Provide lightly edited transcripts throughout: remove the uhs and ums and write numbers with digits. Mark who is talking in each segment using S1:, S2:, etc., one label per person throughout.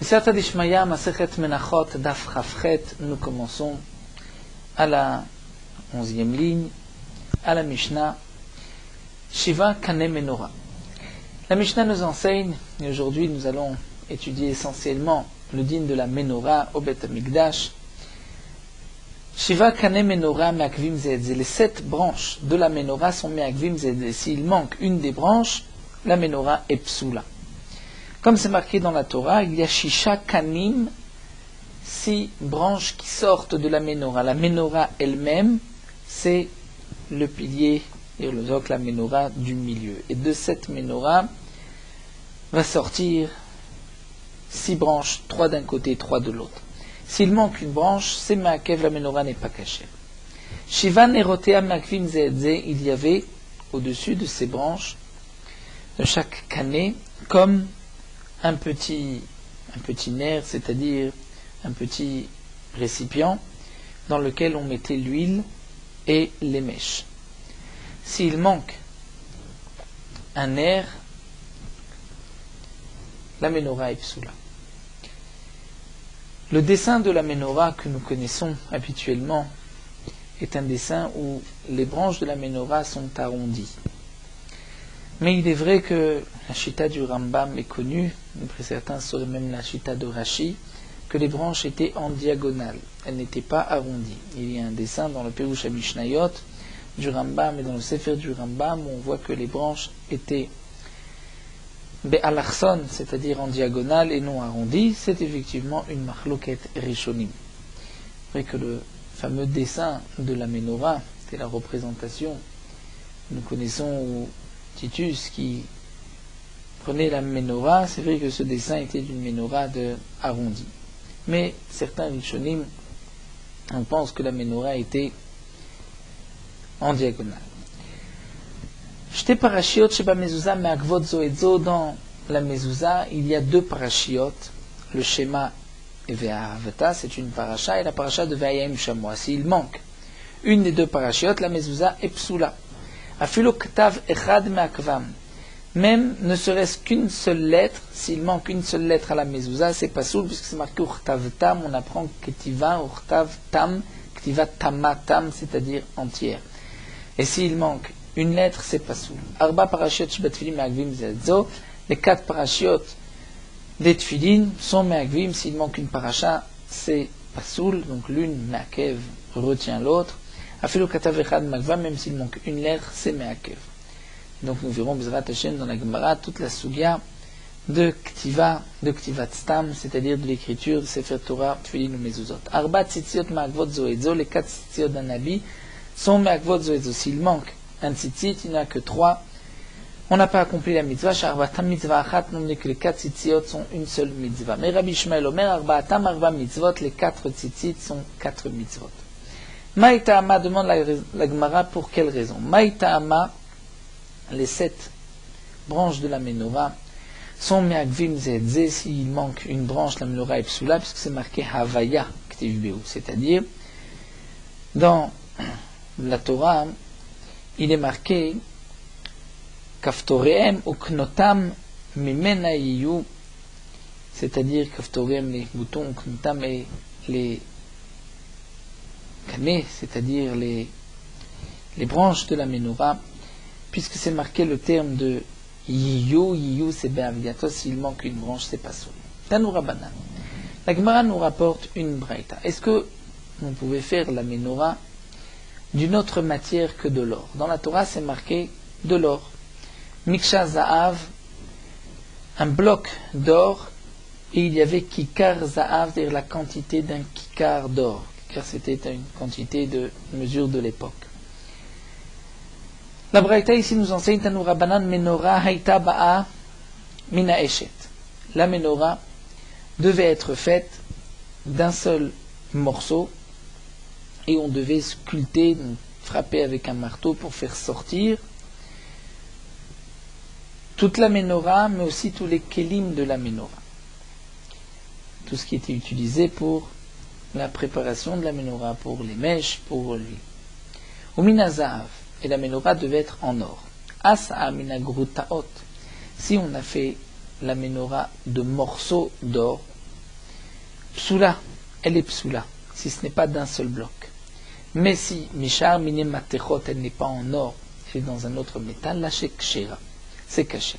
S1: Siyata Dishmaya, Masechet Menachot, Daf Chafchet, nous commençons à la 11e ligne, à la Mishnah, Shiva Kane Menorah. La Mishnah nous enseigne, et aujourd'hui nous allons étudier essentiellement le din de la Menorah au Bet Amikdash. Shiva Kane Menorah Me'akvim Zedze. Les 7 branches de la Menorah sont Me'akvim Zedze. S'il manque une des branches, la Menorah est psoula. Comme c'est marqué dans la Torah, il y a Shisha Kanim, 6 branches qui sortent de la Menorah. La Menorah elle-même, c'est le pilier, et le zoc, la Menorah du milieu. Et de cette Menorah va sortir 6 branches, 3 d'un côté, 3 de l'autre. S'il manque une branche, c'est Ma'akev, la Menorah n'est pas cachée. Shiva Nerotea Ma'akvim Zedze, il y avait au-dessus de ces branches, de chaque canet, comme un petit nerf, c'est-à-dire un petit récipient dans lequel on mettait l'huile et les mèches. S'il manque un nerf, la Menorah est psoula. Le dessin de la Menorah que nous connaissons habituellement est un dessin où les branches de la Menorah sont arrondies. Mais il est vrai que la chita du Rambam est connue, d'après certains seraient même la chita de Rashi, que les branches étaient en diagonale, elles n'étaient pas arrondies. Il y a un dessin dans le Perush HaMishnayot du Rambam et dans le Sefer du Rambam où on voit que les branches étaient be'alachson, c'est-à-dire en diagonale et non arrondies. C'est effectivement une machloket rishonim. C'est vrai que le fameux dessin de la Menorah, c'est la représentation, nous connaissons où Titus qui prenait la Menorah, c'est vrai que ce dessin était d'une Menorah arrondie. Mais certains rishonim, on pense que la Menorah était en diagonale. Shte parashiot sheba mezuzah me'akvot zo et zo. Dans la mezuzah, il y a 2 parashiot, le Shema et Ve'ahavata, c'est une parasha, et la parasha de Ve'ayim Shamoa. S'il manque une des 2 parashiot, la mezuzah est psoula. Afilo ktav echad me'akvam. Même ne serait-ce qu'une seule lettre, s'il manque une seule lettre à la mezuzah, c'est pas soul, puisque c'est marqué urtav tam, on apprend ketiva, urtav tam, ketiva tamatam, c'est-à-dire entière. Et s'il manque une lettre, c'est pas soul. Arba parashiot shebet tefillin me'akvim zedzo. Les 4 parashiot des tefillin sont me'akvim. S'il manque une parasha, c'est pas soul, donc l'une me'akev retient l'autre. Afilo katav echad me'akvam, même s'il manque une lettre, c'est me'akev. Donc nous verrons Bezrat Hashem dans la Gemara toute la sugya de Ktiva Stam, c'est-à-dire de l'écriture de Sefer Torah, Tefillin ou Mezuzot. Arba tzitziot ma'akvot zo et zo. Les 4 tzitziot d'un habit sont ma'akvot zo et zo. S'il manque un tzitzit, il n'y a que 3. On n'a pas accompli la mitzvah. Arbatam mitzvah achat, non que les 4 tzitziot sont une seule mitzvah. Mais Rabbi Shmuel Omer, arbatam arba mitzvot, les 4 tzitzit sont 4 mitzvot. Maïta'ama demande la Gemara pour quelle raison. Maïta'ama, les 7 branches de la Menorah sont me'akvim zedze. S'il manque une branche, la Menorah est psoula, puisque c'est marqué Havaya Ktevbeu, c'est-à-dire dans la Torah, il est marqué Kaftoreem ou Knotam Mimena Yiyu, c'est-à-dire Kaftoreem les boutons, Knotam et les canets, c'est-à-dire les branches de la Menorah, puisque c'est marqué le terme de Yiyu c'est Be'aviatos, s'il manque une branche, c'est pas soul. Tanoura Banan. La Gemara nous rapporte une braïta. Est-ce que on pouvait faire la Menorah d'une autre matière que de l'or? Dans la Torah, c'est marqué de l'or. Miksha Za'av, un bloc d'or, et il y avait Kikar Za'av, c'est-à-dire la quantité d'un Kikar d'or, car c'était une quantité de mesure de l'époque. La Braïta ici nous enseigne Tanoura Banan Menorah Haïta Ba'a Mina Eshet. La Menorah devait être faite d'un seul morceau et on devait sculpter, frapper avec un marteau pour faire sortir toute la Menorah, mais aussi tous les kelim de la Menorah. Tout ce qui était utilisé pour la préparation de la Menorah, pour les mèches, pour l'huile. Ou Minazav. Et la Menorah devait être en or. Asa minagru taot. Si on a fait la Menorah de morceaux d'or, psoula, elle est psoula, si ce n'est pas d'un seul bloc. Mais si Mishar Minim Matechot, elle n'est pas en or, elle est dans un autre métal, là c'est kshera, c'est caché.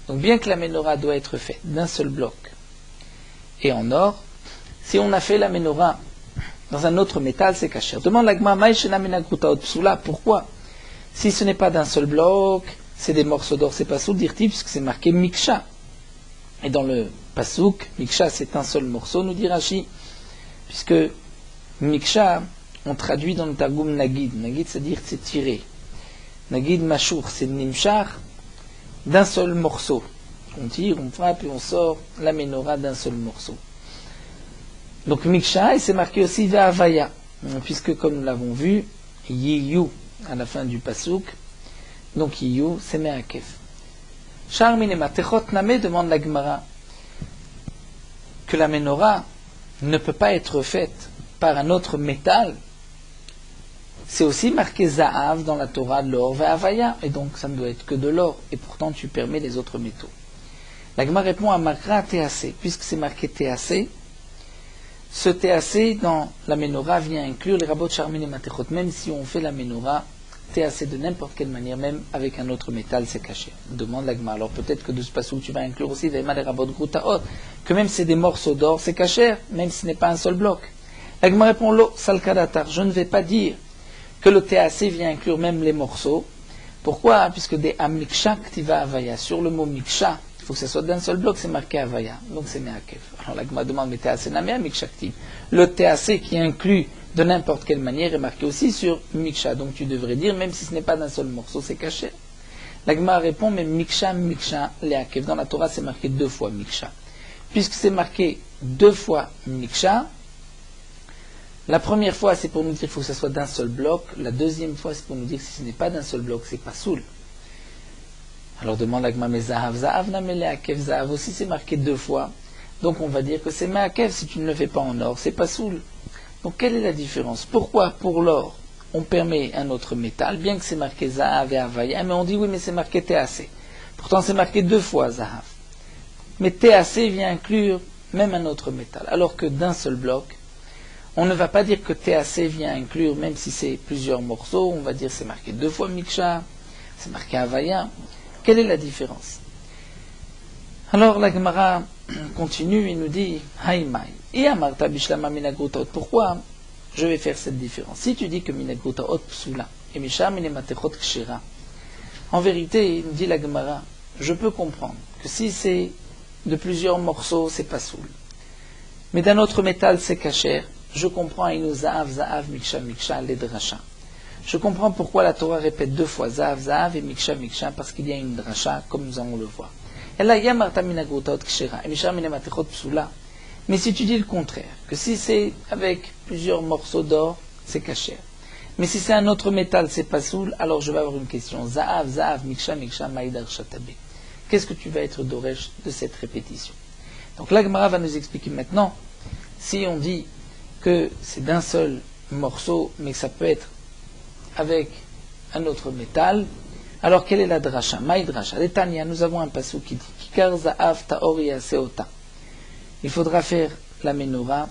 S1: Donc bien que la menorah doit être faite d'un seul bloc et en or, si on a fait la menorah dans un autre métal, c'est caché. Demande la Gemara, Maïshena Minagruta Psoula, pourquoi? Si ce n'est pas d'un seul bloc, c'est des morceaux d'or, c'est pas soul, dire-t-il, puisque c'est marqué Miksha. Et dans le Pasouk, Miksha c'est un seul morceau, nous dit Rashi, puisque Miksha, on traduit dans le Targum Nagid. Nagid, c'est-à-dire c'est tiré. Nagid Mashour, c'est Nimshar, d'un seul morceau. On tire, on frappe et on sort la menorah d'un seul morceau. Donc Miksha, et c'est marqué aussi Ve'avaya, puisque comme nous l'avons vu, Yiyu, à la fin du Pasouk, donc Yiyu, c'est Me'akef. Charmin Matechot Name demande la Gemara que la menorah ne peut pas être faite par un autre métal. C'est aussi marqué Za'av dans la Torah, l'or, Ve'avaya, et donc ça ne doit être que de l'or, et pourtant tu permets les autres métaux. La Gemara répond à Makra TAC, puisque c'est marqué TAC, ce TAC dans la menorah vient inclure les rabots Charmin et Matechot, même si on fait la menorah TAC de n'importe quelle manière, même avec un autre métal, c'est caché. Demande la Gemara. Alors peut-être que de ce passage tu vas inclure aussi Ve'ema les rabots Groutaot, que même si c'est des morceaux d'or, c'est caché, même si ce n'est pas un seul bloc. La Gemara répond Lo Salkadatar, je ne vais pas dire que le TAC vient inclure même les morceaux. Pourquoi? Puisque des Amiksha Ktiva Avaya, sur le mot Miksha, il faut que ce soit d'un seul bloc, c'est marqué Avaya, donc c'est Me'akef. Alors la Gemara demande, mais TAC n'a pas Amiksha Ktiv. Le TAC qui inclut de n'importe quelle manière est marqué aussi sur Miksha, donc tu devrais dire, même si ce n'est pas d'un seul morceau, c'est caché. La Gemara répond, mais Miksha, Le'akef. Dans la Torah, c'est marqué 2 fois Miksha. Puisque c'est marqué 2 fois Miksha, la première fois, c'est pour nous dire qu'il faut que ce soit d'un seul bloc. La deuxième fois, c'est pour nous dire que si ce n'est pas d'un seul bloc, c'est pas soul. Alors demande la Gemara, mais Zahav na Me'akef, Zahav aussi, c'est marqué 2 fois. Donc on va dire que c'est Me'akef si tu ne le fais pas en or, c'est pas soul. Donc quelle est la différence? Pourquoi pour l'or, on permet un autre métal, bien que c'est marqué Zahav et Avaya, mais on dit oui, mais c'est marqué TAC. Pourtant c'est marqué 2 fois Zahav. Mais TAC vient inclure même un autre métal. Alors que d'un seul bloc, on ne va pas dire que TAC vient inclure, même si c'est plusieurs morceaux, on va dire c'est marqué 2 fois Miksha, c'est marqué Avaya. Quelle est la différence? Alors la Gemara continue et nous dit Haïmaï. Et Amarta Bishlama Minagrutaot. Pourquoi je vais faire cette différence? Si tu dis que Minagrutaot Psula et Mishar Minematechot Kshera, en vérité, dit la Gemara, je peux comprendre que si c'est de plusieurs morceaux, c'est pas soul. Mais d'un autre métal, c'est kasher. Je comprends Inu Za'av, Za'av, Miksha, Miksha, Ledracha. Je comprends pourquoi la Torah répète 2 fois Za'av, Za'av et Miksha, Miksha, parce qu'il y a une dracha, comme nous allons le voir. Et là, Yamarta Minagrutaot Kshera et Mishar Minematechot Psula. Mais si tu dis le contraire, que si c'est avec plusieurs morceaux d'or, c'est kasher. Mais si c'est un autre métal, c'est pas soul, alors je vais avoir une question. Za'av, Za'av, Miksha, Miksha, Maïdar Shatabe. Qu'est-ce que tu vas être d'oresh de cette répétition? Donc la Gemara va nous expliquer maintenant, si on dit que c'est d'un seul morceau, mais que ça peut être avec un autre métal, alors quelle est la dracha? Maï dracha. Letania, nous avons un passou qui dit Kikar Za'av Ta'oria Seota. Il faudra faire la menorah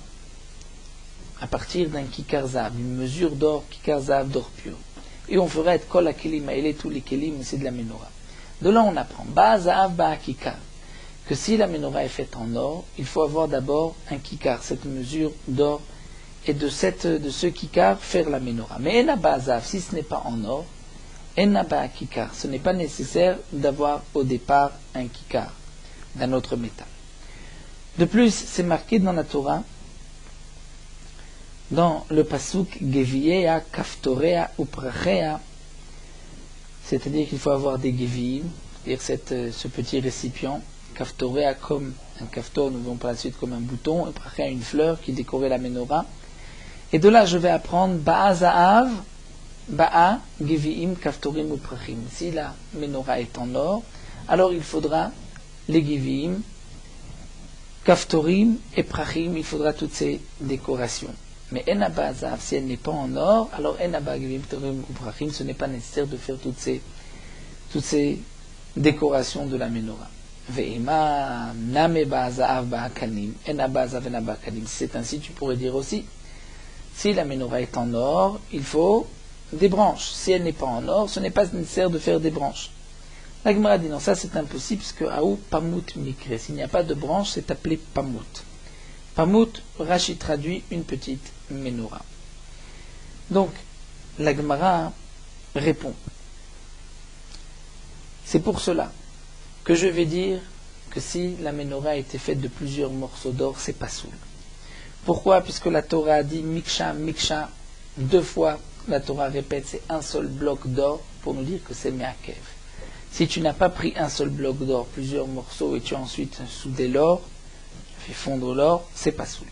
S1: à partir d'un kikar zahav, une mesure d'or, kikar zahav d'or pur. Et on fera être kol akelim, et tous les kelim, c'est de la menorah. De là on apprend, ba zahav ba kikar, que si la menorah est faite en or, il faut avoir d'abord un kikar, cette mesure d'or, et de ce kikar faire la menorah. Mais ena ba zahav, si ce n'est pas en or, ena ba kikar, ce n'est pas nécessaire d'avoir au départ un kikar d'un autre métal. De plus, c'est marqué dans la Torah, dans le pasuk Geviea, Kaftorea, Uprachea, c'est-à-dire qu'il faut avoir des Geviim, c'est-à-dire ce petit récipient, Kaftorea comme un kaftor, nous verrons par la suite comme un bouton, Uprachea une fleur qui décorait la menorah. Et de là, je vais apprendre Ba'a Za'av, Ba'a, Geviim, Kaftorim, Uprachim. Si la menorah est en or, alors il faudra les Geviim, Kaftorim et Prachim, il faudra toutes ces décorations. Mais Enaba Zav, si elle n'est pas en or, alors Enaba Gevim, Kaftorim ou Prachim, ce n'est pas nécessaire de faire toutes ces décorations de la menorah. Ve'ima name ba'azav ba'akanim, ena ba'azav ena ba'akanim. Si c'est ainsi, tu pourrais dire aussi, si la menorah est en or, il faut des branches. Si elle n'est pas en or, ce n'est pas nécessaire de faire des branches. La Gemara dit non, ça c'est impossible, parce que Aou Pamut Mikre, s'il n'y a pas de branche, c'est appelé Pamut. Pamut, Rashi traduit une petite menorah. Donc, la Gemara répond. C'est pour cela que je vais dire que si la menorah a été faite de plusieurs morceaux d'or, c'est pas soul. Pourquoi? Puisque la Torah a dit Miksha, Miksha, 2 fois, la Torah répète, c'est un seul bloc d'or pour nous dire que c'est Meakev. Si tu n'as pas pris un seul bloc d'or, plusieurs morceaux, et tu as ensuite soudé l'or, fait fondre l'or, c'est pas soul.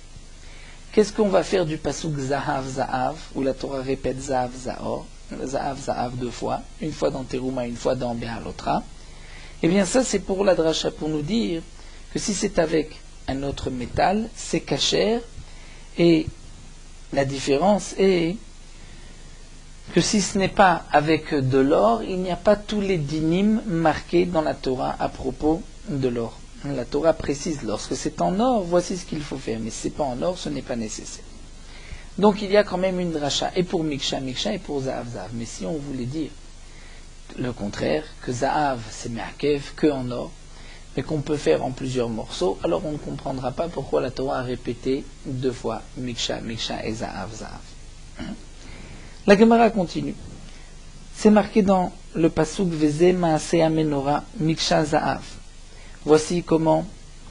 S1: Qu'est-ce qu'on va faire du pasuk Zahav Zahav, où la Torah répète Zahav Zahor, Zahav Zahav 2 fois, une fois dans Teruma, une fois dans Behalotra? Eh bien ça c'est pour la dracha, pour nous dire que si c'est avec un autre métal, c'est kasher, et la différence est que si ce n'est pas avec de l'or, il n'y a pas tous les dinim marqués dans la Torah à propos de l'or. La Torah précise, lorsque c'est en or, voici ce qu'il faut faire, mais si ce n'est pas en or, ce n'est pas nécessaire. Donc il y a quand même une dracha, et pour Miksha, Miksha, et pour Zahav, Zahav. Mais si on voulait dire le contraire, que Zahav c'est Meakev, que en or, mais qu'on peut faire en plusieurs morceaux, alors on ne comprendra pas pourquoi la Torah a répété 2 fois Miksha, Miksha et Zahav, Zahav. La Gemara continue. C'est marqué dans le pasuk Veze Maaseh Menorah Miksha Zahav. Voici comment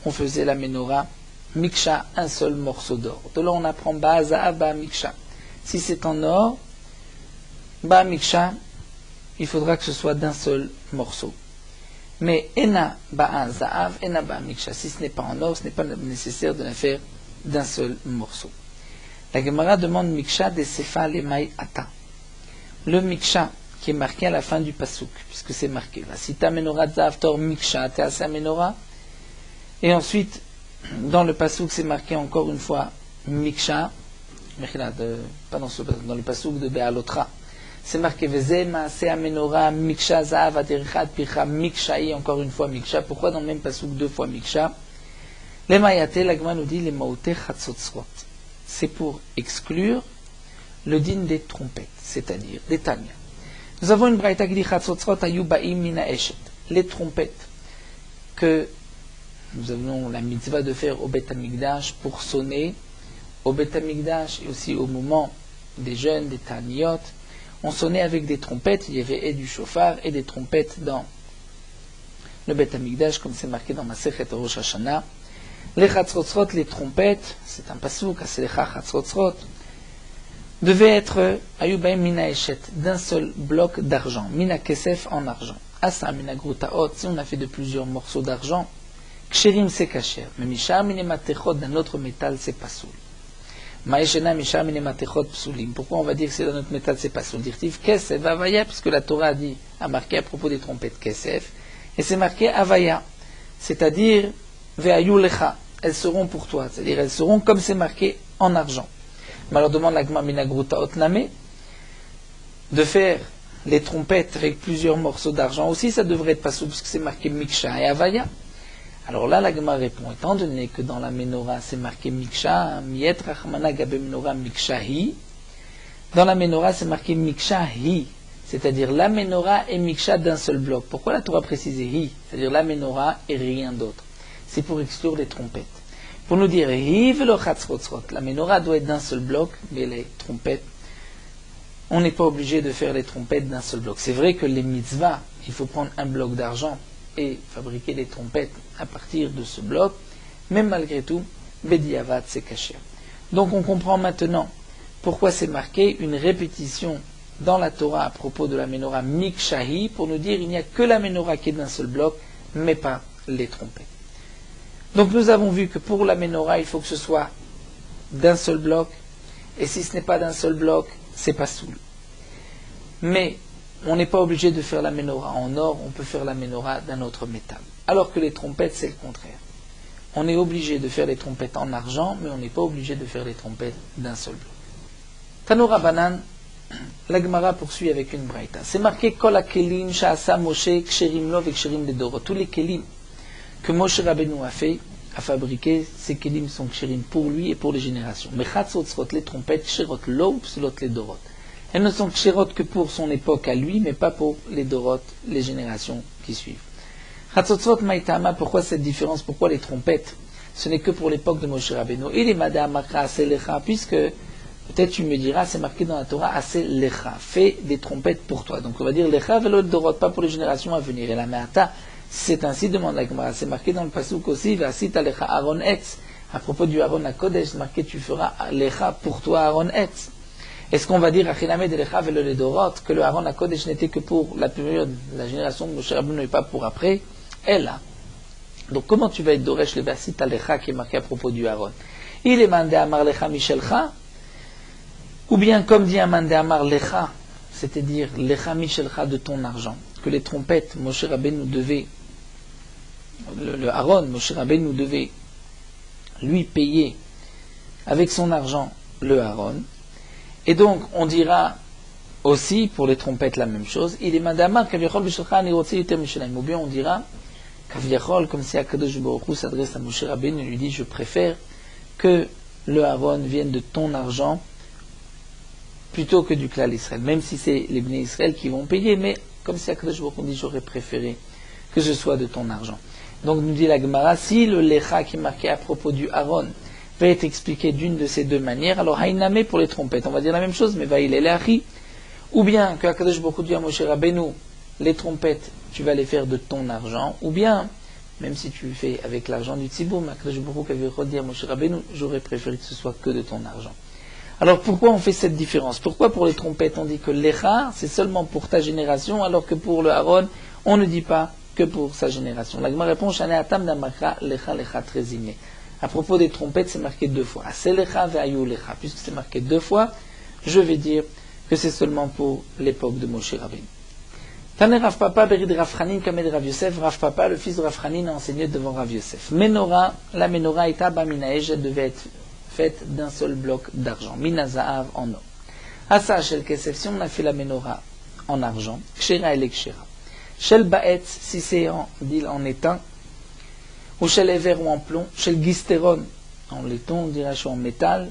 S1: on faisait la menorah. Miksha, un seul morceau d'or. De là on apprend Ba Zahav, Ba Miksha. Si c'est en or, Ba Miksha, il faudra que ce soit d'un seul morceau. Mais Ena Ba Zahav, Ena Ba Miksha. Si ce n'est pas en or, ce n'est pas nécessaire de la faire d'un seul morceau. La Gemara demande Miksha de Sefa Lemai Ata. Le Miksha qui est marqué à la fin du pasuk, puisque c'est marqué là. Si ta menorah Zahav Tor Miksha, t'es à sa menorah. Et ensuite, dans le pasuk, c'est marqué encore une fois Miksha, pas dans le pasuk de Be'alotra. C'est marqué Veze Maaseh Menorah Miksha Zahav Aderichat Picha Miksha'i, encore une fois Miksha. Pourquoi dans le même pasuk 2 fois Miksha? Lemayate, la Gemara nous dit les Maote Chatzotzrot. C'est pour exclure le din des trompettes, c'est-à-dire des tanya. Nous avons une braïta qui dit Chatzotzrot ayu ba'im mina eshet. Les trompettes que nous avons la mitzvah de faire au Beth Amikdash pour sonner au Beth Amikdash et aussi au moment des jeûnes, des taniyot, on sonnait avec des trompettes. Il y avait et du shofar et des trompettes dans le Beth Amikdash, comme c'est marqué dans Masechet Rosh Hashanah. Les Chatzotzrot, les trompettes, c'est un pasuk, Aselecha Chatzotzrot, devait être Ayubaim Mina Eshet, d'un seul bloc d'argent, Mina Kesef en argent. Asa Mina Grutaot, si on a fait de plusieurs morceaux d'argent, Ksherim c'est kasher, mais Mishar Minematechot, d'un autre métal, c'est pas soul. Maeshena Mishar Minematechot psulim. Pourquoi on va dire que c'est d'un autre métal, c'est pas soul? Dirtiv Kesef Avaya, puisque la Torah a marqué à propos des trompettes Kesef, et c'est marqué Avaya, c'est-à-dire Ve'ayu lecha, elles seront pour toi, c'est-à-dire elles seront comme c'est marqué en argent. Mais alors demande la Gemara Minagruta Otname de faire les trompettes avec plusieurs morceaux d'argent aussi, ça devrait être pas sous, parce que c'est marqué Miksha et Avaya. Alors là, la Gemara répond, étant donné que dans la menorah c'est marqué Miksha, Miet Rachmana Gabe Menorah Mikshahi, dans la menorah c'est marqué Mikshahi, c'est-à-dire la menorah et Miksha d'un seul bloc. Pourquoi la Torah précise Hi, c'est-à-dire la menorah et rien d'autre? C'est pour exclure les trompettes. Pour nous dire, la menorah doit être d'un seul bloc, mais les trompettes, on n'est pas obligé de faire les trompettes d'un seul bloc. C'est vrai que les mitzvahs, il faut prendre un bloc d'argent et fabriquer les trompettes à partir de ce bloc, mais malgré tout, Bediavad c'est caché. Donc on comprend maintenant pourquoi c'est marqué une répétition dans la Torah à propos de la menorah Mikshahi, pour nous dire il n'y a que la menorah qui est d'un seul bloc, mais pas les trompettes. Donc nous avons vu que pour la menorah, il faut que ce soit d'un seul bloc, et si ce n'est pas d'un seul bloc, c'est pas soul. Mais on n'est pas obligé de faire la menorah en or, on peut faire la menorah d'un autre métal. Alors que les trompettes, c'est le contraire. On est obligé de faire les trompettes en argent, mais on n'est pas obligé de faire les trompettes d'un seul bloc. Tanoura Banan, la Gemara poursuit avec une braïta. C'est marqué Kol hakelim sha'asa Moshe ksherim lo ve ksherim ledorot. Tous les kelim que Moshe Rabbeinu a fabriqué ces kelim sont kshirim pour lui et pour les générations. Mais chatzotzrot, les trompettes, kshirot lo, psulot les dorot. Elles ne sont kshirot que pour son époque à lui, mais pas pour les dorot, les générations qui suivent. Chatzotzrot maïtama, pourquoi cette différence? Pourquoi les trompettes? Ce n'est que pour l'époque de Moshe Rabbeinu. Il est madame makra aselecha, puisque peut-être tu me diras, c'est marqué dans la Torah, aselecha, fais des trompettes pour toi. Donc on va dire lecha velo dorot, pas pour les générations à venir. Et la me'ata, c'est ainsi, demande la Gemara, c'est marqué dans le pasuk aussi, Vasita lecha Aaron etz, à propos du Aaron à Kodesh, marqué tu feras lecha pour toi Aaron etz. Est-ce qu'on va dire Achilame de lecha velo le dorot, que le Aaron à Kodesh n'était que pour la période, la génération de Moshe Rabbeinu et pas pour après? Elle a. Donc comment tu vas être Doresh le Vasita lecha qui est marqué à propos du Aaron? Il est mandé amar lecha michelcha, ou bien comme dit Amandé amar lecha, c'est-à-dire lecha michelcha de ton argent, que les trompettes, Moshe Rabbeinu devait, le Aaron, Moshe Rabbeinu devait lui payer avec son argent le Aaron. Et donc on dira aussi pour les trompettes la même chose. Il est mandamar kaviachol b'shelcha ani rotze yuter mishalayim. Ou bien on dira kaviachol, comme si Akadosh Baruch Hu s'adresse à Moshe Rabbeinu et lui dit je préfère que le Aaron vienne de ton argent plutôt que du Klal Israël, même si c'est les Bnei Israël qui vont payer, mais comme si Akadosh Baruch Hu dit j'aurais préféré que ce soit de ton argent. Donc nous dit la Gemara, si le lecha qui est marqué à propos du Aaron va être expliqué d'une de ces deux manières, alors haïname pour les trompettes, on va dire la même chose, mais va il est ou bien que Akadosh Baruch Hu dit à Moshe Rabbeinu, les trompettes, tu vas les faire de ton argent, ou bien, même si tu le fais avec l'argent du Tzibour, mais Akadosh Baruch Hu avait dit à Moshe Rabbeinu, j'aurais préféré que ce soit que de ton argent. Alors pourquoi on fait cette différence? Pourquoi pour les trompettes on dit que l'Echa c'est seulement pour ta génération, alors que pour le Aaron on ne dit pas que pour sa génération? La Gemara répond Shane atam d'amakra lecha lecha trezimé. À propos des trompettes c'est marqué deux fois. Ase lecha ve'ayu lecha. Puisque c'est marqué deux fois, je vais dire que c'est seulement pour l'époque de Moshe Rabbeinu. Tane Rav Papa berid Rav Chanin kamed Rav Yosef. Rav Papa, le fils de Rav Chanin, a enseigné devant Rav Yosef. Menorah, la menorah ita baminaej, elle devait être faite d'un seul bloc d'argent, minazaav en or. Asa shel kesef, si on a fait la menorah en argent, kshera et kshera. Shel baetz, si c'est en étain, ou shel ever ou en plomb, shel gisteron, en laiton, on dirait en métal,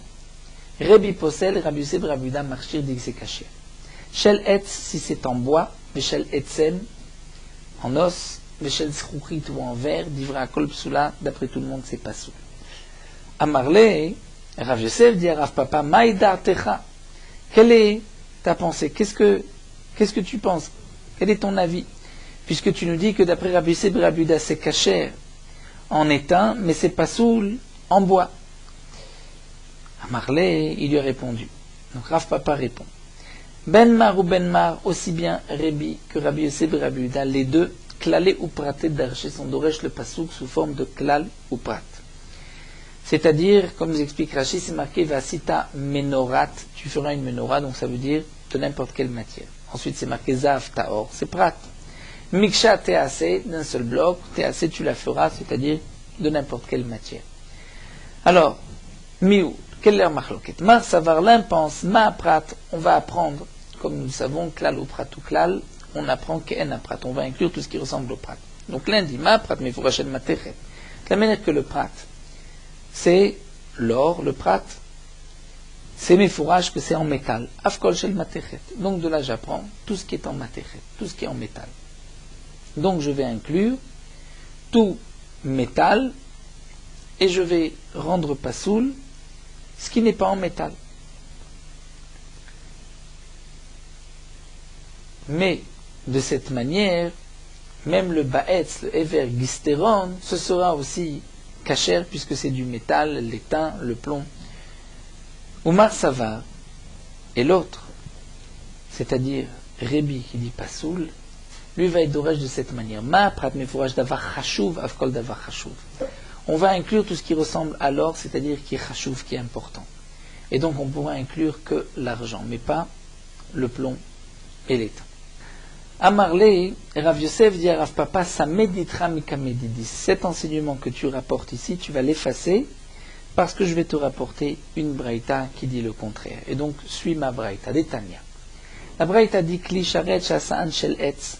S1: rebi posel, Rabbi Yosef, Rabbi Yehuda, marchir, dit que c'est caché. Shel etz, si c'est en bois, mais shel etzem, en os, mais shel zchouchit ou en verre, d'ivra kol psula, d'après tout le monde, c'est pas sous. Amarle, Rav Yosef dit à Rav Papa, Maïdar Techa, quelle est ta pensée? Qu'est-ce que tu penses? Quel est ton avis? Puisque tu nous dis que d'après Rabbi Yosef, Rabbi Yehuda, c'est caché en étain, mais c'est pas soul en bois. Amarle, il lui a répondu. Donc Rav Papa répond. Ben-Mar ou Ben-Mar, aussi bien Rabbi que Rabbi Yosef et Rabbi Yehuda, les deux, klalé ou praté d'archer son doresh le pasouk sous forme de klal ou prat. C'est-à-dire, comme nous explique Rashi, c'est marqué Vasita menorat, tu feras une menorah, donc ça veut dire de n'importe quelle matière. Ensuite, c'est marqué Zav taor, c'est prat. Miksha tease, d'un seul bloc, tease tu la feras, c'est-à-dire de n'importe quelle matière. Alors, miou, quelle est la machloket? Mar savar, l'un pense, ma prat, on va apprendre, comme nous le savons, klal ou prat ou klal, on apprend qu'en a prat, on va inclure tout ce qui ressemble au prat. Donc l'un dit ma prat, mais il faut racheter le materet. De la manière que le prat, c'est l'or, le prat, c'est mes fourrages que c'est en métal. Afkol shel matechet. Donc de là j'apprends tout ce qui est en matechet, tout ce qui est en métal. Donc je vais inclure tout métal et je vais rendre pasoul ce qui n'est pas en métal. Mais de cette manière, même le baetz, le ever gisteron, ce sera aussi kasher puisque c'est du métal, l'étain, le plomb. Oumar Savar et l'autre, c'est-à-dire Rebi qui dit pasoul, lui va être d'orage de cette manière. Ma prat mefouraj davar chashuv avkol davar chashuv. On va inclure tout ce qui ressemble à l'or, c'est-à-dire qui est chashuv, qui est important. Et donc on pourra inclure que l'argent, mais pas le plomb et l'étain. Amarle, Rav Yosef dit à Rav Papa, ça méditera mikamedidis. Cet enseignement que tu rapportes ici, tu vas l'effacer parce que je vais te rapporter une braïta qui dit le contraire. Et donc, suis ma braïta, d'Etania. La braïta dit kli sharet shasaan shel etz.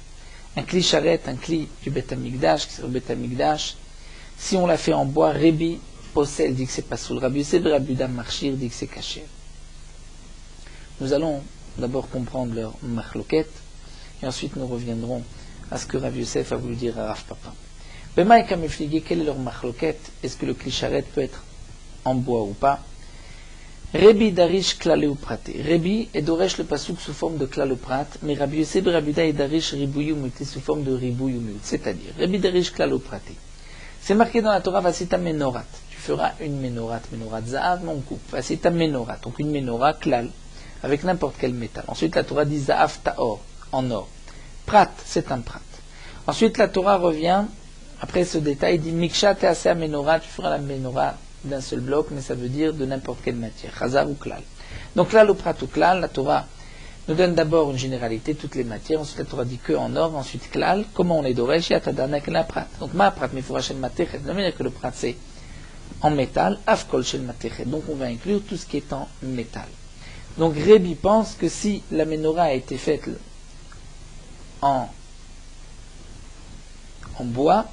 S1: Un kli sharet, un kli du Bet Hamikdash, qui sert au Bet Hamikdash, Si on l'a fait en bois, Rebi Posel dit que c'est pas soul. Rabbi Yosef et Rabbi Yehuda Marchir dit que c'est caché. Nous allons d'abord comprendre leur machloket, et ensuite nous reviendrons à ce que Rabbi Yosef a voulu dire à Rav Papa. Bemaïka Mefligé, quel est leur machloket? Est-ce que le clicharet peut être en bois ou pas? Rebi Darish Klale ou Praté. Rebi est Doresh le pasouk sous forme de Klale ou Prat, mais Rabbi Yosef et Rabbi Yehuda est Darish Ribouy ou Muté sous forme de Ribouy ou Mut. C'est-à-dire, Rebi Darish Klale ou Praté. C'est marqué dans la Torah, Vasita Menorat. Tu feras une Menorat, Menorat Zahav, mon coupe. Vasita Menorat, donc une Menorah Klal, avec n'importe quel métal. Ensuite, la Torah dit Zahav Taor, en or. Prat, c'est un Prat. Ensuite, la Torah revient, après ce détail, dit Miksha Teasea Menorah, tu feras la Menorah d'un seul bloc, mais ça veut dire de n'importe quelle matière, Chazar ou Klal. Donc Klal ou Prat ou Klal, la Torah nous donne d'abord une généralité, toutes les matières, ensuite la Torah dit que en or, ensuite Klal, comment on est Doresh, Yatadana Kla Prat. Donc Ma Prat, Mifura Shel Matechet, de la manière que le Prat c'est en métal, Afkol Shel Matechet, donc on va inclure tout ce qui est en métal. Donc Rebi pense que si la Menorah a été faite en bois,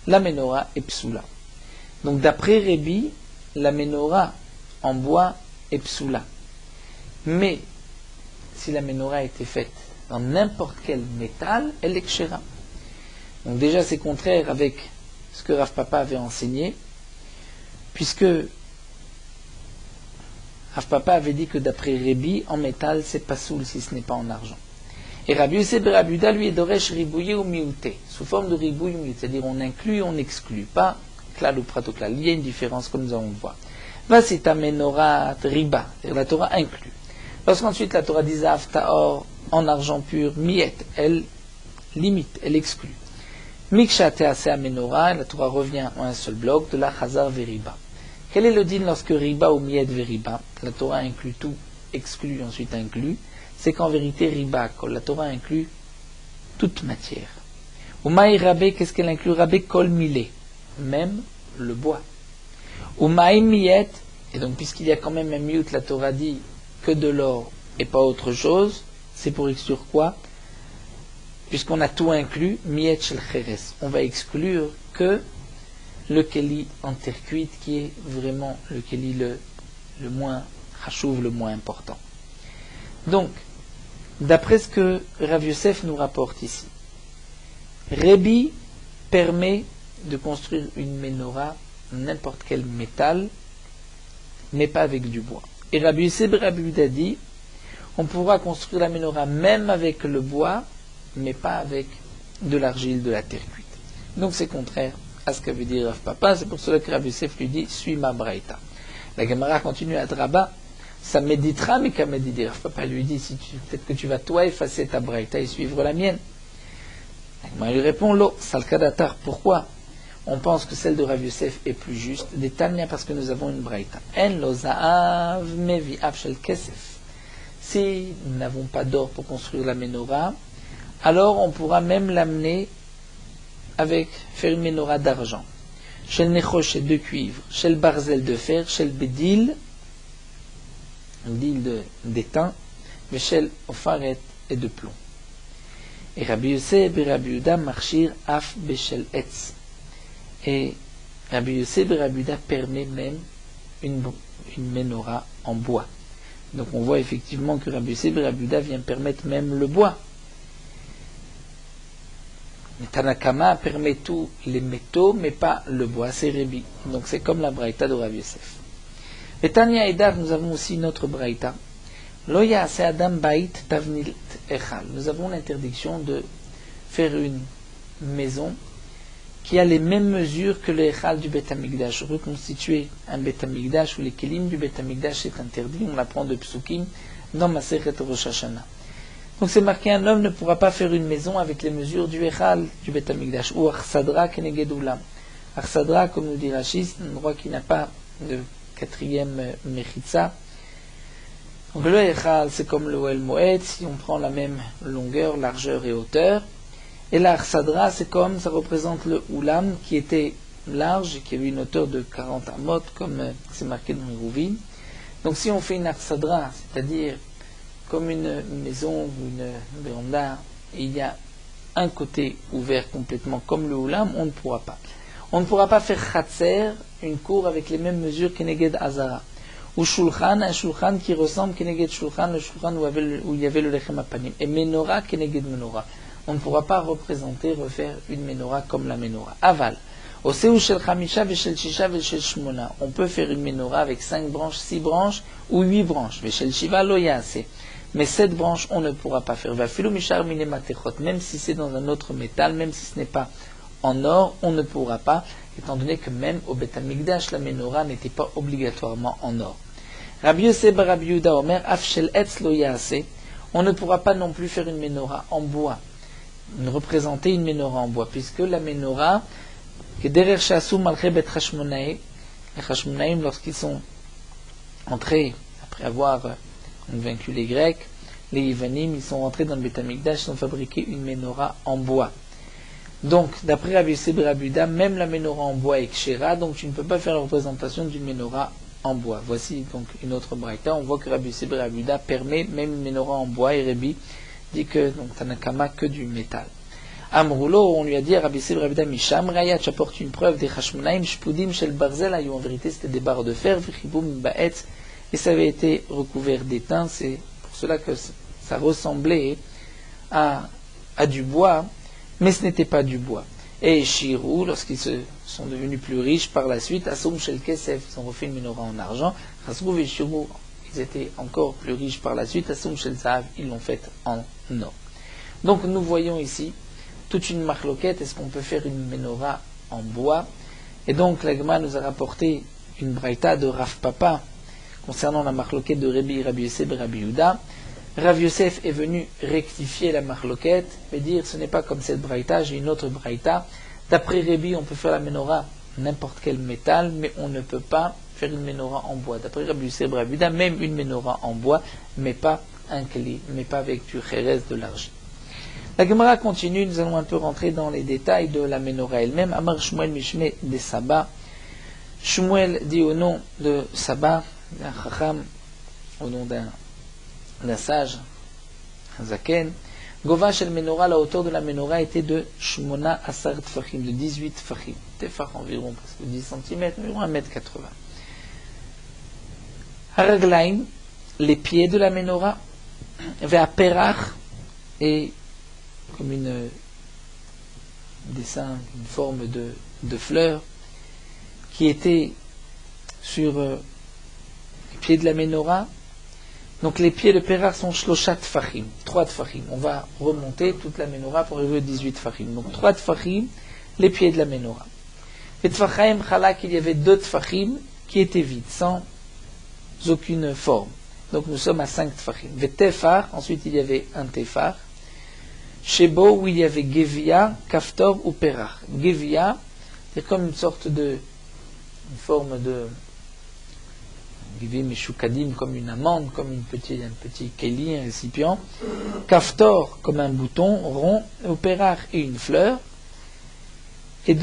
S1: la Menorah est psoula. Donc d'après Rebi, la Menorah en bois est psoula. Mais si la Menorah a été faite dans n'importe quel métal, elle est kshera. Donc déjà c'est contraire avec ce que Rav Papa avait enseigné, puisque Rav Papa avait dit que d'après Rebi, en métal c'est pas soul si ce n'est pas en argent. Et Rabbi Yosef et Rabbi Yehuda lui est doresh ribouillé ou miouté, sous forme de ribouille ou miouté, c'est-à-dire on inclut, on n'exclut pas. Klal ou Prat ou Klal. Il y a une différence comme nous allons le voir. Vasita Menorat Riba, c'est-à-dire la Torah inclut. Lorsqu'ensuite la Torah dit Zahav Taor en argent pur, Miet, elle limite, elle exclut. Miksha Teasea Menorah, la Torah revient en un seul bloc, de la Chazar Veriba. Quel est le din lorsque Riba ou Miet Veriba, la Torah inclut tout, exclut, ensuite inclut, c'est qu'en vérité Riba, la Torah inclut toute matière. Umaï Rabé, qu'est-ce qu'elle inclut? Rabé Kol Milé, même le bois. Umaï Miet, et donc puisqu'il y a quand même un miut, la Torah dit que de l'or et pas autre chose, c'est pour exclure quoi? Puisqu'on a tout inclus, Miet Shel Cheres, on va exclure que le keli en terre cuite, qui est vraiment le keli le moins chachouv, le moins important. Donc, d'après ce que Rav Yosef nous rapporte ici, Rebi permet de construire une menorah, n'importe quel métal, mais pas avec du bois. Et Rabbi Yosef et Rabbi Yehuda dit, on pourra construire la menorah même avec le bois, mais pas avec de l'argile, de la terre cuite. Donc c'est contraire à ce qu'avait dit Rav Papa, c'est pour cela que Rabbi Yosef lui dit, suis ma braïta. La Gemara continue à Draba, ça méditera, mais qu'à méditer. Rav Papa lui dit, peut-être que tu vas toi effacer ta braïta et suivre la mienne. La Gemara lui répond, lo, salkadatar, pourquoi on pense que celle de Rav Yosef est plus juste? Des Tanya, parce que nous avons une braïta. En lo za'av mevi av shel kesef. Si nous n'avons pas d'or pour construire la menorah, alors on pourra même l'amener avec, faire une menorah d'argent. Shel nechosh de cuivre, shel barzel de fer, shel bedil, d'étain, mais shel ofaret et de plomb. Et Rabbi Yosef et Rabbi Yehuda marchir af beshel etz. Et Rabbi Yosef et Rabbi Yehuda permet même une menorah en bois. Donc on voit effectivement que Rabbi Yosef et Rabbi Yehuda vient permettre même le bois. Mais Tanakama permet tous les métaux, mais pas le bois, c'est Rebi. Donc c'est comme la braïta de Rabbi Yosef. Et Tanya et Dav, nous avons aussi une autre braïta. Lo ya'ase adam bait tavnit echal. Nous avons l'interdiction de faire une maison qui a les mêmes mesures que le echal du Bet Hamikdash. Reconstituer un Bet Hamikdash ou les kelim du Bet Hamikdash est interdit. On l'apprend de Psukim dans Masechet Rosh Hashanah. Donc c'est marqué, un homme ne pourra pas faire une maison avec les mesures du echal du Bet Hamikdash ou Arsadra keneged ulam. Arsadra, comme nous dit Rashi, c'est un endroit qui n'a pas de quatrième mechitza. Donc le echal, c'est comme le Oel Moed, si on prend la même longueur, largeur et hauteur. Et la Arsadra, c'est comme, ça représente le Oulam, qui était large et qui avait une hauteur de 40 amot, comme c'est marqué dans les Rouvines. Donc si on fait une Arsadra, c'est-à-dire comme une maison ou une véranda, et il y a un côté ouvert complètement comme le Oulam, on ne pourra pas. On ne pourra pas faire Khatser, une cour avec les mêmes mesures qu'Eneged Azara. Ou Shulchan, un Shulchan qui ressemble qu'Eneged Shulchan, le Shulchan où il y avait le Lechem Apanim. Et Menorah qu'Eneged Menorah. On ne pourra pas refaire une Menorah comme la Menorah. Aval. Au Seu Shel Chamisha Veshel Shisha Veshel Shmona. On peut faire une Menorah avec 5 branches, 6 branches ou 8 branches. Veshel Shiva Lo Yaase. Mais 7 branches, on ne pourra pas faire. Vafilu Mishar Mine Matechot. Même si c'est dans un autre métal, même si ce n'est pas en or, on ne pourra pas, étant donné que même au Beth Amikdash, la menorah n'était pas obligatoirement en or. Rabbi Yosef bar Rabbi Yehuda Omer, Afshel Etz lo yaase, on ne pourra pas non plus faire une menorah en bois, représenter une menorah en bois, puisque la menorah, que derrière Shasu Malche Bet Hashmonaï, les Hashmonaïm, lorsqu'ils sont entrés, après avoir vaincu les Grecs, les Yvanim, ils sont rentrés dans le Beth Amikdash, ils ont fabriqué une menorah en bois. Donc, d'après Rabbi Yosef bar Rabbi Yehuda, même la menorah en bois est kshera, donc tu ne peux pas faire la représentation d'une menorah en bois. Voici donc une autre braïta. On voit que Rabbi Yosef bar Rabbi Yehuda permet même une menorah en bois, et Rabbi dit que donc Tanakama que du métal. Amroulo, on lui a dit à Rabbi Yosef bar Rabbi Yehuda, Misham Raya, tu apportes une preuve des Chashmonaïm, Shpudim Shel Barzel, en vérité c'était des barres de fer, Vichiboum Baetz, et ça avait été recouvert d'étain, c'est pour cela que ça ressemblait à du bois, mais ce n'était pas du bois. Et Shirou, lorsqu'ils sont devenus plus riches par la suite, Assoum Shel Kesef, ils ont refait une menorah en argent, Chasrou et Shirou, ils étaient encore plus riches par la suite, Assoum Shel Zahav, ils l'ont fait en or. Donc nous voyons ici toute une marloquette, est-ce qu'on peut faire une menorah en bois? Et donc l'Agma nous a rapporté une braïta de Rav Papa concernant la marloquette de Rabbi Yosef et Rabbi Yehuda. Rav Yosef est venu rectifier la marloquette et dire ce n'est pas comme cette braïta, j'ai une autre braïta. D'après Rabbi, on peut faire la menorah n'importe quel métal, mais on ne peut pas faire une menorah en bois. D'après Rabbi Yosef et Rabbi Yehuda, même une menorah en bois, mais pas un kli, mais pas avec du chérez, de l'argile. La Gemara continue, nous allons un peu rentrer dans les détails de la menorah elle-même. Amar Shmuel Mishme de Saba. Shmuel dit au nom de Saba, d'un chacham, au nom d'un sage, un zaken, Gova shel menorah, la hauteur de la menorah était de Shmona Asar Tfachim, de 18 Tfachim. Tefach environ presque 10 cm, environ 1,80 m. Haraglaim, les pieds de la menorah, vers Perach, et comme une dessin, une forme de fleur, qui était sur les pieds de la menorah. Donc les pieds de Perach sont Shloshat Tfachim, 3 Tfachim. On va remonter toute la menorah pour arriver à 18 Tfachim. Donc 3 Tfachim, les pieds de la menorah. Et Tfachaim Chalak, il y avait 2 Tfachim qui étaient vides, sans aucune forme. Donc nous sommes à 5 Tfachim. Et Tefar, ensuite il y avait un Tefar. Shebo, où il y avait Gevia, Kaftor ou Perach. Gevia, c'est comme une sorte une forme de comme une amande, comme un petit keli, un récipient. Kaftor, comme un bouton rond. Ou Perach, et une fleur. Et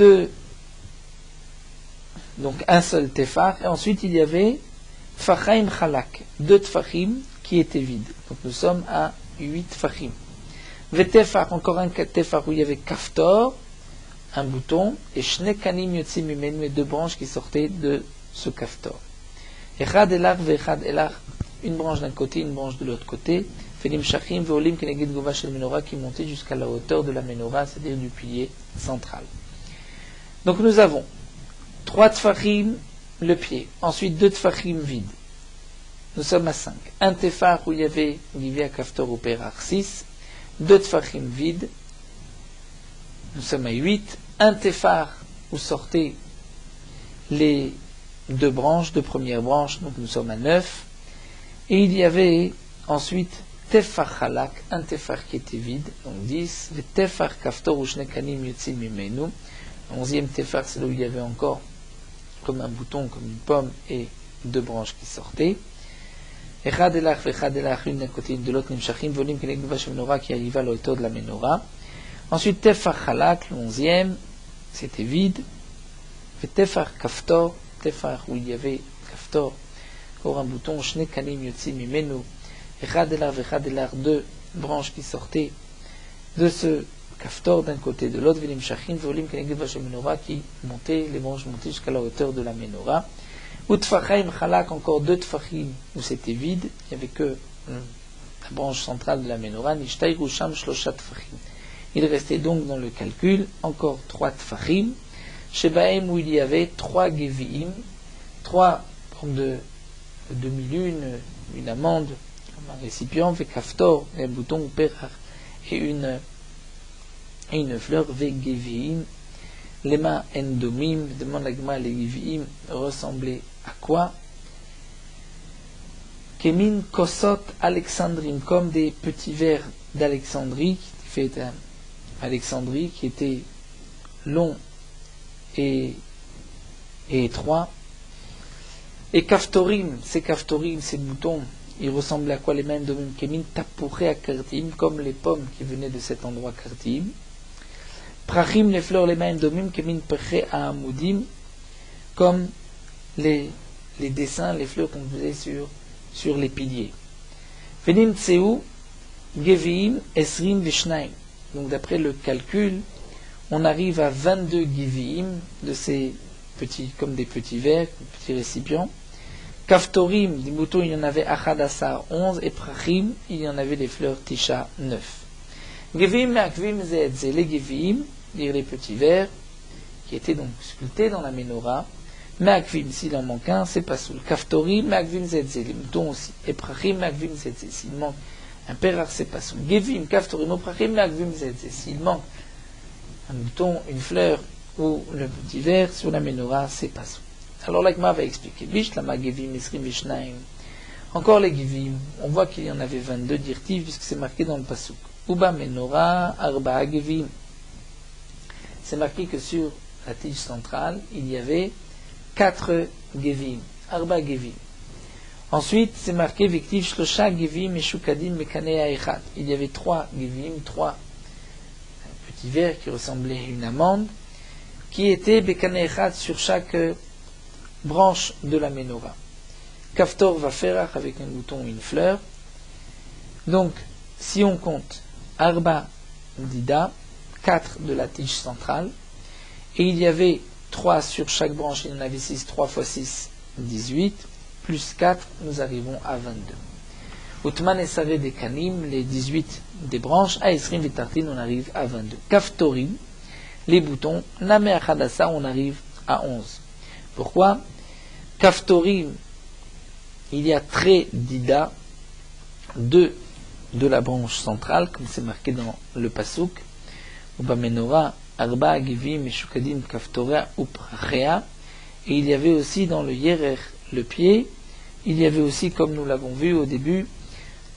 S1: donc un seul tefar. Et ensuite il y avait Tfachaim Chalak, 2 tfachim qui étaient vides. Donc nous sommes à 8 tfachim. Vetefar, encore un tefar où il y avait Kaftor, un bouton, et Shnekanim Yotzim Mimenu, et 2 branches qui sortaient de ce Kaftor. Echad Elach ve'echad Elach, une branche d'un côté, une branche de l'autre côté. Felim Shachim ve'olim keneged gova shel menorah, qui montait jusqu'à la hauteur de la menorah, c'est-à-dire du pilier central. Donc nous avons 3 tfachim, le pied. Ensuite 2 tfachim vides. Nous sommes à 5. Un tefar où il y avait Givia, Kaftor ou Perach, 6. 2 tfachim vides. Nous sommes à 8. Un tefar où sortaient les 2 branches, 2 premières branches, donc nous sommes à 9. Et il y avait ensuite tefar chalak, un tefar qui était vide, donc 10. Le tefar kaftor ou shnekanim yotzim mimenu. 11e tefar, c'est là où il y avait encore comme un bouton, comme une pomme, et 2 branches qui sortaient. Echad elach vechad elach, une d'un côté, une de l'autre, nimshachim volim keneged gova shel menorah, qui arriva à la hauteur de la menorah. Ensuite tefar chalak, le 11e, c'était vide. Le tefar kaftor, tefar où il y avait kaftor, encore un bouton, shnekanim yotzim mimenu. Echad elach vechad elach, 2 branches qui sortaient de ce kaftor d'un côté de l'autre, venim shachin volim keneged v'shem menorah, qui montaient, les branches montaient jusqu'à la hauteur de la menorah. Utfachaim chalak, encore 2 tfachim où c'était vide, il n'y avait que la branche centrale de la menorah, nishtay rusham shlosha tfachim. Il restait donc dans le calcul encore 3 tfachim, shebahem où il y avait 3 geviim, 3 formes de demi-lune, une amande, un récipient, ve kaftor, un bouton ou perar, et une fleur, ve geviim, les mains endomim, demande la Gemara, les geviim ressemblaient à quoi? Kemin kosot alexandrim, comme des petits verres d'Alexandrie, qui fait Alexandrie, qui était long et étroit. Et kaftorim, ces boutons, ils ressemblaient à quoi? Les mains endomim, kemin tapuré à kartim, comme les pommes qui venaient de cet endroit kartim. Prachim, les fleurs, les mains endomim, kemin perché à amoudim, comme les dessins, les fleurs qu'on faisait sur les piliers. Venim tseu, geviim, esrim, vishnaim. Donc d'après le calcul, on arrive à 22 geviim de ces petits, comme des petits verres, petits récipients. Kaftorim, des boutons, il y en avait achadasar, 11, et prachim, il y en avait les fleurs tisha, 9. Geviim, me'akvim, ze'etze, les geviim, les petits verres, qui étaient donc sculptés dans la menorah. Me'akvim, s'il en manque un, c'est pas soul. Kaftorim, me'akvim, ze'etze, les boutons aussi. Et prachim, me'akvim, ze'etze, s'il manque un perar, c'est pas soul. Gevim, kaftorim, prachim, me'akvim, ze'etze, s'il manque un bouton, une fleur, ou le petit verre sur la menorah, c'est pas soul. Alors l'Agma va expliquer. Bishlama gevim esrim vishnaim. Encore les gevim, on voit qu'il y en avait 22 dirtiv puisque c'est marqué dans le pasuk. Uba menorah arba gevim. C'est marqué que sur la tige centrale, il y avait 4 gevim, arba gevim. Ensuite, c'est marqué victiv shlosha gevim meshukadim mekanea echad. Il y avait 3 gevim, 3 petits verres qui ressemblaient à une amande, qui étaient bekanea echad sur chaque branche de la menorah. Kaftor va ferach avec un bouton et une fleur. Donc, si on compte arba dida, 4 de la tige centrale, et il y avait 3 sur chaque branche, il y en avait 6, 3 fois 6, 18, plus 4, nous arrivons à 22. Utman et Save des Kanim, les 18 des branches, à Esrim Vitartin, on arrive à 22. Kaftorim, les boutons, Name Achadassa, on arrive à 11. Pourquoi? Kaftorim, il y a très dida, 2 de la branche centrale, comme c'est marqué dans le pasuk, Uba menorah, arba givim, meshukadim, kaftora, uprachea, et il y avait aussi dans le yerer, le pied, il y avait aussi, comme nous l'avons vu au début,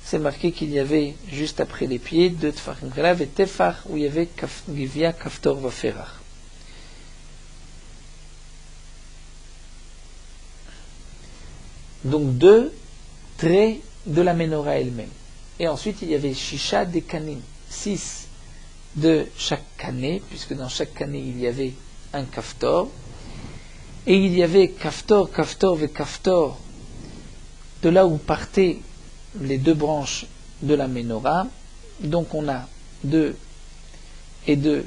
S1: c'est marqué qu'il y avait, juste après les pieds, 2 tfachim khalav et tefach, où il y avait givia, kaftor, vaferach. Donc 2 traits de la menorah elle-même. Et ensuite il y avait shisha des kanim, 6 de chaque canet, puisque dans chaque canet il y avait un kaftor. Et il y avait kaftor, kaftor et kaftor, de là où partaient les 2 branches de la menorah. Donc on a 2 et 2,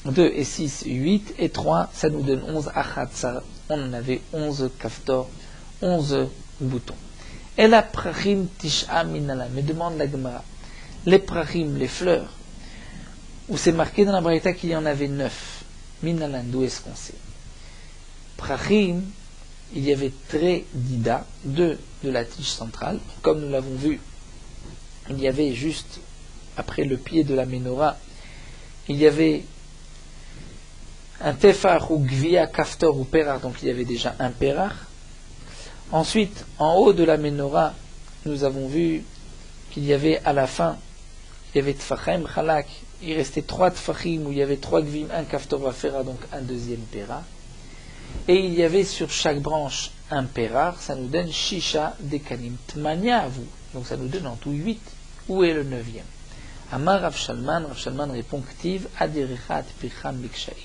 S1: 2 et 6, 8, et 3, ça nous donne 11 achatsa. On en avait 11 kaftor, 11 boutons. Et la prachim tisha minala, me demande la Gemara, les prachim, les fleurs, où c'est marqué dans la Braïta qu'il y en avait 9. Minalan, d'où est-ce qu'on sait? Prachim, il y avait très dida, 2 de la tige centrale, comme nous l'avons vu, il y avait juste après le pied de la menorah, il y avait un tefar ou gvia, kaftor ou perar, donc il y avait déjà un perar. Ensuite, en haut de la menorah, nous avons vu qu'il y avait à la fin, il y avait tfachim chalak, il restait 3 tfachim où il y avait 3 gvim, un kaftor vafera, donc un deuxième perar. Et il y avait sur chaque branche un perar, ça nous donne shisha dekanim tmania à vous. Donc ça nous donne en tout 8. Où est le 9e? Amar Rav Shalman répond ktiv ad yerecha at picha mikshai.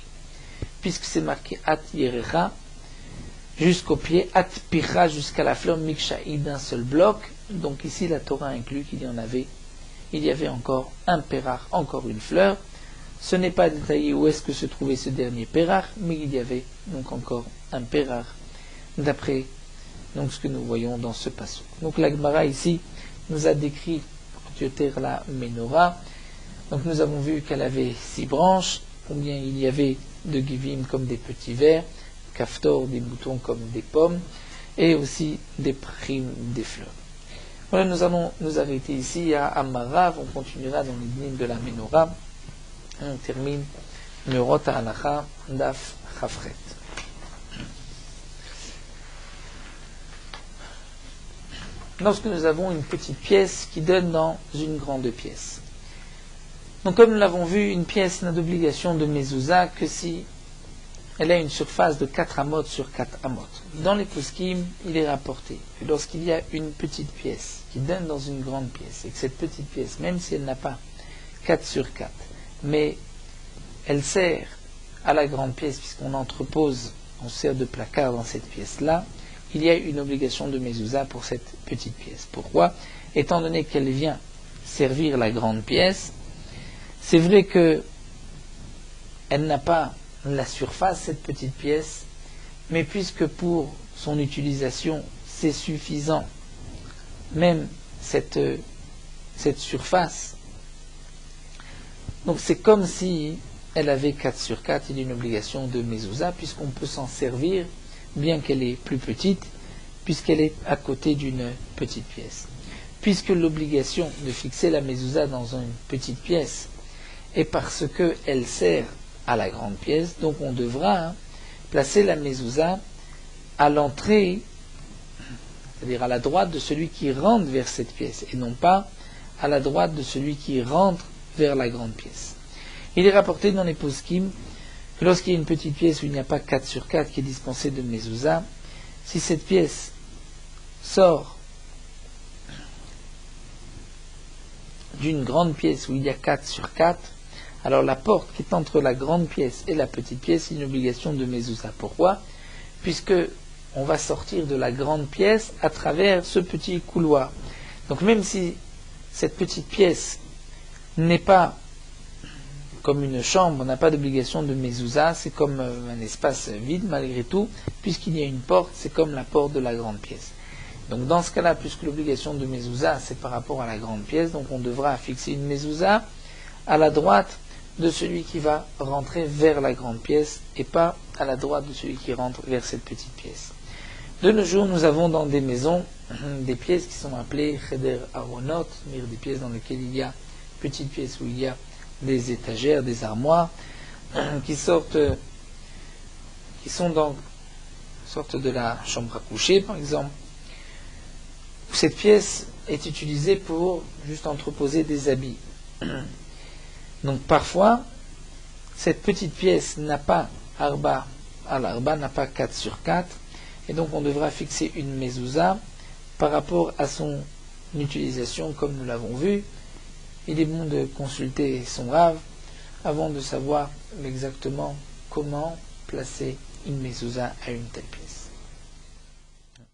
S1: Puisque c'est marqué at yerecha, jusqu'au pied, at picha jusqu'à la fleur mikshai d'un seul bloc. Donc ici la Torah inclut qu'il y avait encore un perar, encore une fleur. Ce n'est pas détaillé où est-ce que se trouvait ce dernier Pérar, mais il y avait donc encore un Pérar, d'après donc ce que nous voyons dans ce passage. Donc la Gemara ici nous a décrit la Ménorah. Donc nous avons vu qu'elle avait 6 branches, combien il y avait de Givim comme des petits vers, Kaftor, des boutons comme des pommes, et aussi des primes, des fleurs. Voilà, nous allons nous arrêter ici à Amarav, on continuera dans les lignes de la Ménorah. On termine Meorot HaHalacha, Daf Chafret. Lorsque nous avons une petite pièce qui donne dans une grande pièce. Donc comme nous l'avons vu, une pièce n'a d'obligation de mezouza que si elle a une surface de 4 amot sur 4 amot. Dans les poskim, il est rapporté que lorsqu'il y a une petite pièce qui donne dans une grande pièce, et que cette petite pièce, même si elle n'a pas 4 sur 4, mais elle sert à la grande pièce, puisqu'on entrepose, on sert de placard dans cette pièce-là, il y a une obligation de mezouza pour cette petite pièce. Pourquoi ? Étant donné qu'elle vient servir la grande pièce, c'est vrai que elle n'a pas la surface, cette petite pièce, mais puisque pour son utilisation, c'est suffisant, même cette surface, donc c'est comme si elle avait 4 sur 4, il y a une obligation de mezouza, puisqu'on peut s'en servir, bien qu'elle est plus petite, puisqu'elle est à côté d'une petite pièce. Puisque l'obligation de fixer la mezouza dans une petite pièce est parce qu'elle sert à la grande pièce, donc on devra placer la mezouza à l'entrée, c'est-à-dire à la droite de celui qui rentre vers cette pièce, et non pas à la droite de celui qui rentre vers la grande pièce. Il est rapporté dans les poskim que lorsqu'il y a une petite pièce où il n'y a pas 4 sur 4 qui est dispensée de mezouza, si cette pièce sort d'une grande pièce où il y a 4 sur 4, alors la porte qui est entre la grande pièce et la petite pièce est une obligation de mezouza. Pourquoi ? Puisque on va sortir de la grande pièce à travers ce petit couloir. Donc même si cette petite pièce n'est pas comme une chambre, on n'a pas d'obligation de mezouza, c'est comme un espace vide malgré tout, puisqu'il y a une porte, c'est comme la porte de la grande pièce. Donc dans ce cas-là, puisque l'obligation de mezouza c'est par rapport à la grande pièce, donc on devra fixer une mezouza à la droite de celui qui va rentrer vers la grande pièce et pas à la droite de celui qui rentre vers cette petite pièce. De nos jours, nous avons dans des maisons des pièces qui sont appelées cheder aronot, c'est-à-dire des pièces dans lesquelles il y a petites pièces où il y a des étagères, des armoires qui sont dans sorte de la chambre à coucher par exemple. Cette pièce est utilisée pour juste entreposer des habits. Donc parfois, cette petite pièce n'a pas arba, al-arba n'a pas 4 sur 4, et donc on devra fixer une mezouza par rapport à son utilisation, comme nous l'avons vu. Il est bon de consulter son Rav avant de savoir exactement comment placer une mezouza à une telle pièce.